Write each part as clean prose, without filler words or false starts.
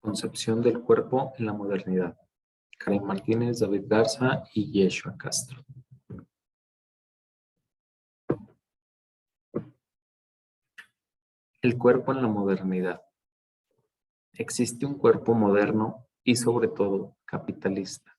Concepción del cuerpo en la modernidad. Karen Martínez, David Garza y Yeshua Castro. El cuerpo en la modernidad. Existe un cuerpo moderno y sobre todo capitalista,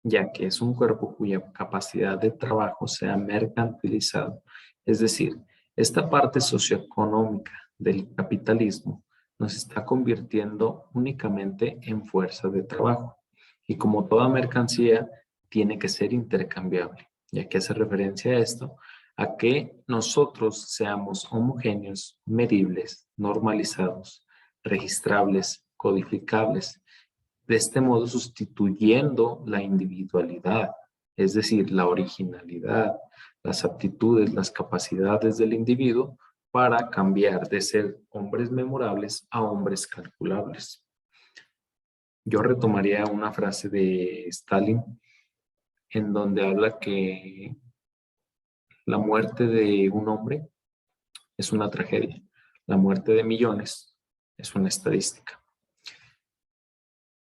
ya que es un cuerpo cuya capacidad de trabajo se ha mercantilizado. Es decir, esta parte socioeconómica del capitalismo nos está convirtiendo únicamente en fuerza de trabajo. Y como toda mercancía, tiene que ser intercambiable. Ya que hace referencia a esto, a que nosotros seamos homogéneos, medibles, normalizados, registrables, codificables. De este modo sustituyendo la individualidad, es decir, la originalidad, las aptitudes, las capacidades del individuo para cambiar de ser hombres memorables a hombres calculables. Yo retomaría una frase de Stalin en donde habla que la muerte de un hombre es una tragedia, la muerte de millones es una estadística.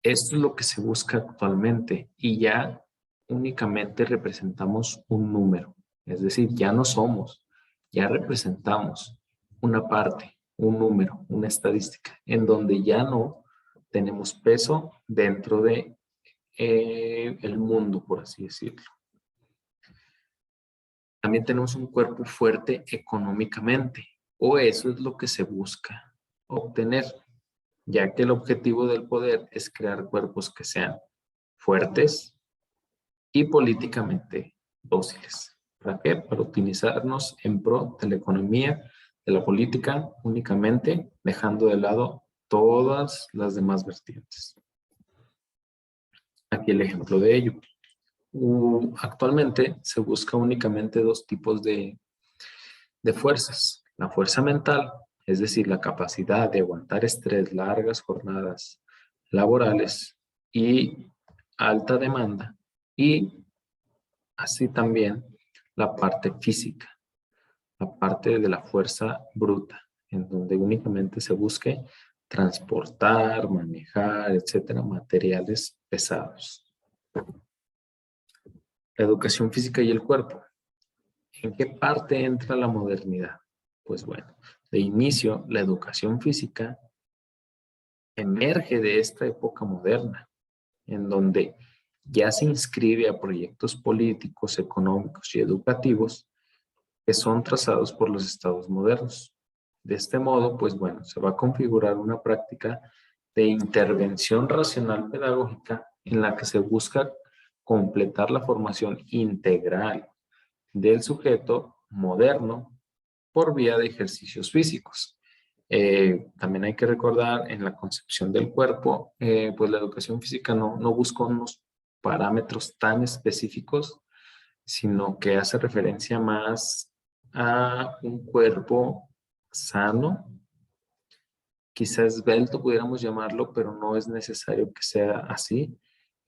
Esto es lo que se busca actualmente y ya únicamente representamos un número. Es decir, ya no somos, ya representamos una parte, un número, una estadística, en donde ya no tenemos peso dentro de el mundo, por así decirlo. También tenemos un cuerpo fuerte económicamente, o eso es lo que se busca obtener, ya que el objetivo del poder es crear cuerpos que sean fuertes y políticamente dóciles. ¿Para qué? Para utilizarnos en pro de la economía, de la política únicamente, dejando de lado todas las demás vertientes. Aquí el ejemplo de ello. Actualmente se busca únicamente dos tipos de fuerzas. La fuerza mental, es decir, la capacidad de aguantar estrés, largas jornadas laborales y alta demanda, y así también la parte física, la parte de la fuerza bruta, en donde únicamente se busque transportar, manejar, etcétera, materiales pesados. La educación física y el cuerpo. ¿En qué parte entra la modernidad? Pues bueno, de inicio, la educación física emerge de esta época moderna, en donde ya se inscribe a proyectos políticos, económicos y educativos que son trazados por los estados modernos. De este modo, pues bueno, se va a configurar una práctica de intervención racional pedagógica en la que se busca completar la formación integral del sujeto moderno por vía de ejercicios físicos. También hay que recordar en la concepción del cuerpo, pues la educación física no busca unos parámetros tan específicos, sino que hace referencia más a un cuerpo sano, quizás esbelto pudiéramos llamarlo, pero no es necesario que sea así,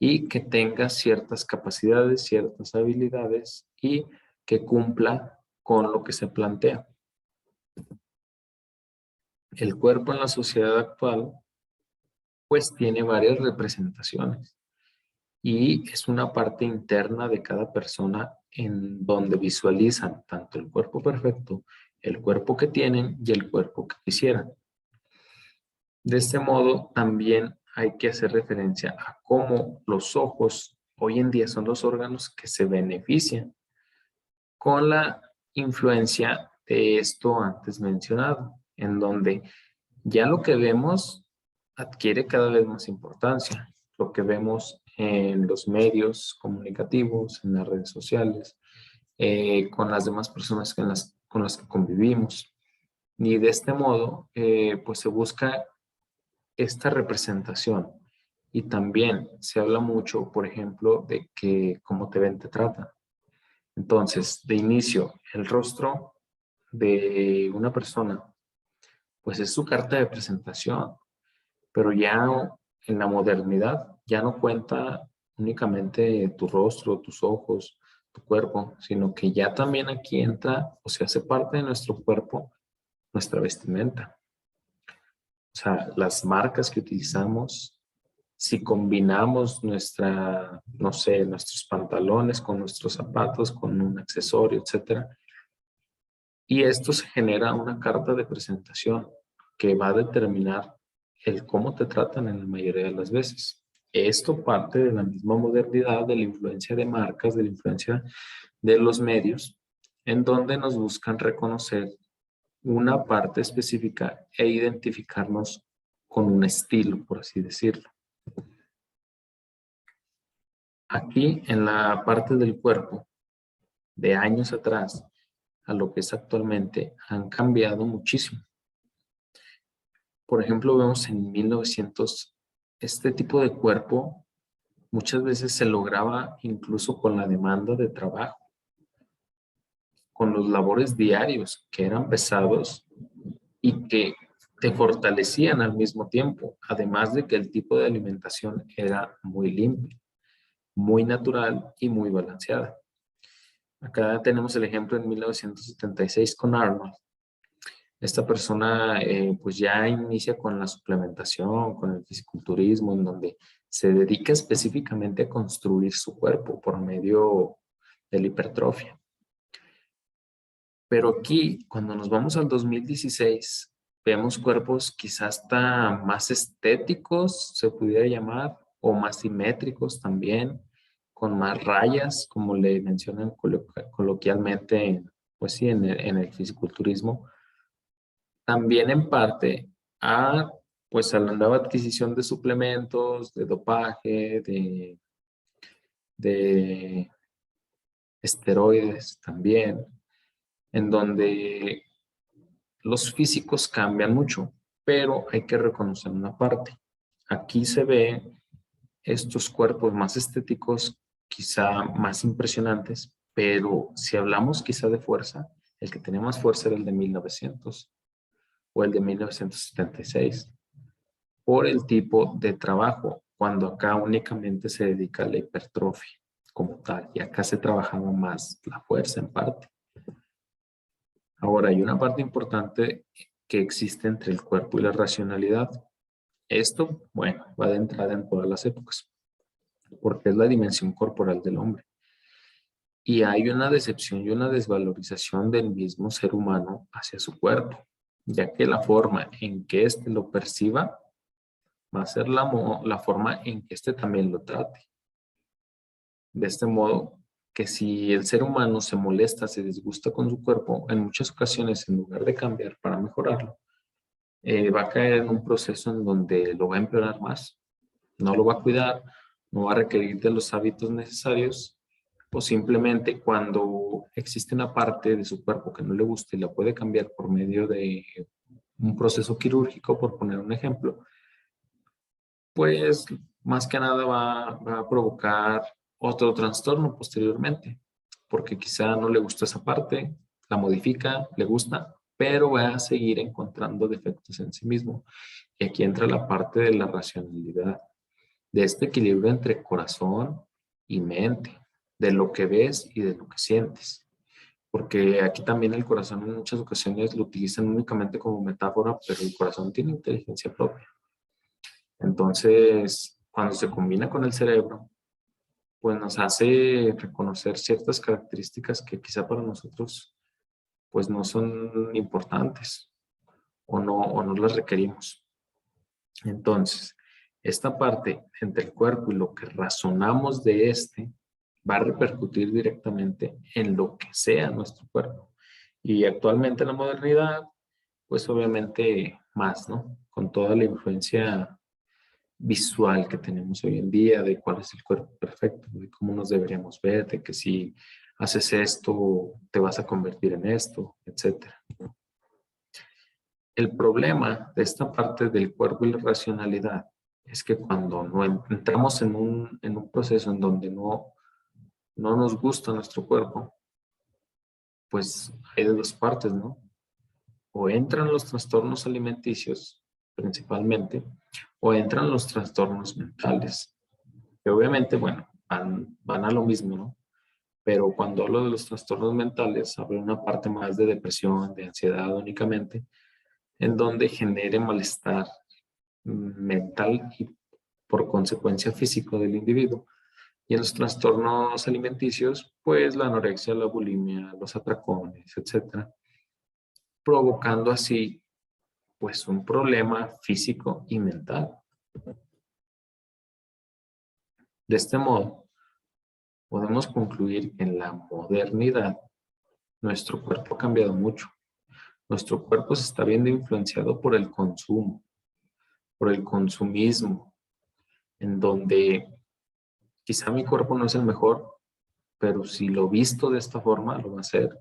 y que tenga ciertas capacidades, ciertas habilidades y que cumpla con lo que se plantea. El cuerpo en la sociedad actual pues tiene varias representaciones y es una parte interna de cada persona en donde visualizan tanto el cuerpo perfecto, el cuerpo que tienen y el cuerpo que quisieran. De este modo también hay que hacer referencia a cómo los ojos hoy en día son los órganos que se benefician con la influencia de esto antes mencionado, en donde ya lo que vemos adquiere cada vez más importancia. Lo que vemos en los medios comunicativos, en las redes sociales, con las demás personas con las que convivimos. Y de este modo, pues se busca esta representación. Y también se habla mucho, por ejemplo, de que cómo te ven, te tratan. Entonces, de inicio, el rostro de una persona, pues es su carta de presentación, pero ya en la modernidad ya no cuenta únicamente tu rostro, tus ojos, tu cuerpo, sino que ya también aquí entra o se hace parte de nuestro cuerpo, nuestra vestimenta. O sea, las marcas que utilizamos, si combinamos no sé, nuestros pantalones con nuestros zapatos, con un accesorio, etcétera. Y esto se genera una carta de presentación que va a determinar el cómo te tratan en la mayoría de las veces. Esto parte de la misma modernidad, de la influencia de marcas, de la influencia de los medios, en donde nos buscan reconocer una parte específica e identificarnos con un estilo, por así decirlo. Aquí, en la parte del cuerpo, de años atrás a lo que es actualmente, han cambiado muchísimo. Por ejemplo, vemos en 1900, este tipo de cuerpo muchas veces se lograba incluso con la demanda de trabajo, con los labores diarios que eran pesados y que te fortalecían al mismo tiempo, además de que el tipo de alimentación era muy limpio, muy natural y muy balanceada. Acá tenemos el ejemplo en 1976 con Arnold. Esta persona pues ya inicia con la suplementación, con el fisiculturismo, en donde se dedica específicamente a construir su cuerpo por medio de la hipertrofia. Pero aquí, cuando nos vamos al 2016, vemos cuerpos quizás hasta más estéticos, se pudiera llamar, o más simétricos también, con más rayas, como le mencionan coloquialmente, pues sí, en el fisiculturismo. También en parte pues a la nueva adquisición de suplementos, de dopaje, de esteroides también, en donde los físicos cambian mucho, pero hay que reconocer una parte. Aquí se ve estos cuerpos más estéticos, quizá más impresionantes, pero si hablamos quizá de fuerza, el que tenía más fuerza era el de 1900 o el de 1976, por el tipo de trabajo, cuando acá únicamente se dedica a la hipertrofia como tal, y acá se trabajaba más la fuerza en parte. Ahora, hay una parte importante que existe entre el cuerpo y la racionalidad. Esto, bueno, va de entrada en todas las épocas, porque es la dimensión corporal del hombre. Y hay una decepción y una desvalorización del mismo ser humano hacia su cuerpo, ya que la forma en que éste lo perciba va a ser la forma en que éste también lo trate. De este modo, que si el ser humano se molesta, se disgusta con su cuerpo, en muchas ocasiones, en lugar de cambiar para mejorarlo, va a caer en un proceso en donde lo va a empeorar más. No lo va a cuidar, no va a requerir de los hábitos necesarios, o simplemente cuando existe una parte de su cuerpo que no le gusta y la puede cambiar por medio de un proceso quirúrgico, por poner un ejemplo, pues más que nada va a provocar otro trastorno posteriormente, porque quizá no le gustó esa parte, la modifica, le gusta, pero va a seguir encontrando defectos en sí mismo. Y aquí entra la parte de la racionalidad, de este equilibrio entre corazón y mente, de lo que ves y de lo que sientes. Porque aquí también el corazón en muchas ocasiones lo utilizan únicamente como metáfora, pero el corazón tiene inteligencia propia. Entonces, cuando se combina con el cerebro, pues nos hace reconocer ciertas características que quizá para nosotros pues no son importantes o no las requerimos. Entonces, esta parte entre el cuerpo y lo que razonamos de este va a repercutir directamente en lo que sea nuestro cuerpo. Y actualmente en la modernidad, pues obviamente más, ¿no? Con toda la influencia visual que tenemos hoy en día, de cuál es el cuerpo perfecto, de cómo nos deberíamos ver, de que si haces esto, te vas a convertir en esto, etcétera. El problema de esta parte del cuerpo y la racionalidad es que cuando no entramos en un proceso en donde no nos gusta nuestro cuerpo, pues hay de dos partes, ¿no? O entran los trastornos alimenticios, principalmente, o entran los trastornos mentales, que obviamente, bueno, van a lo mismo, ¿no? Pero cuando hablo de los trastornos mentales, hablo de una parte más de depresión, de ansiedad únicamente, en donde genere malestar mental y por consecuencia físico del individuo. Y en los trastornos alimenticios, pues la anorexia, la bulimia, los atracones, etcétera, provocando así pues un problema físico y mental. De este modo, podemos concluir que en la modernidad nuestro cuerpo ha cambiado mucho. Nuestro cuerpo se está viendo influenciado por el consumo, por el consumismo, en donde quizá mi cuerpo no es el mejor, pero si lo visto de esta forma, lo va a hacer.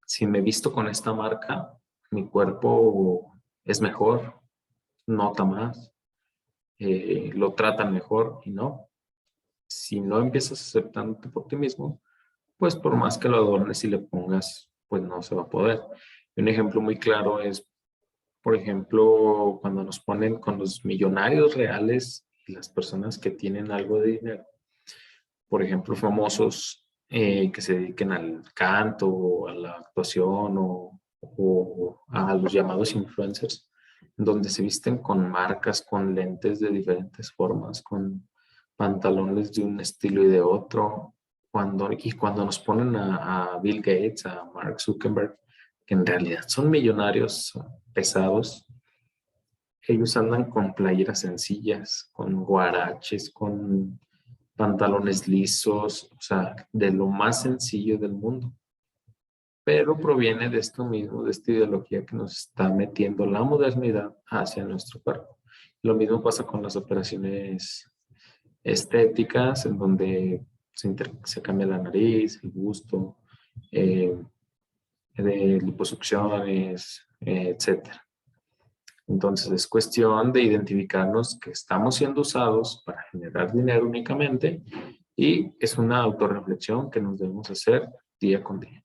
Si me visto con esta marca, mi cuerpo es mejor, nota más, lo tratan mejor y no. Si no empiezas aceptándote por ti mismo, pues por más que lo adornes y le pongas, pues no se va a poder. Un ejemplo muy claro es, por ejemplo, cuando nos ponen con los millonarios reales y las personas que tienen algo de dinero, por ejemplo, famosos que se dediquen al canto o a la actuación o a los llamados influencers, donde se visten con marcas, con lentes de diferentes formas, con pantalones de un estilo y de otro. Cuando nos ponen a Bill Gates, a Mark Zuckerberg, que en realidad son millonarios pesados, ellos andan con playeras sencillas, con guaraches, con pantalones lisos, o sea, de lo más sencillo del mundo. Pero proviene de esto mismo, de esta ideología que nos está metiendo la modernidad hacia nuestro cuerpo. Lo mismo pasa con las operaciones estéticas, en donde se cambia la nariz, el busto, de liposucciones, etcétera. Entonces es cuestión de identificarnos que estamos siendo usados para generar dinero únicamente y es una autorreflexión que nos debemos hacer día con día.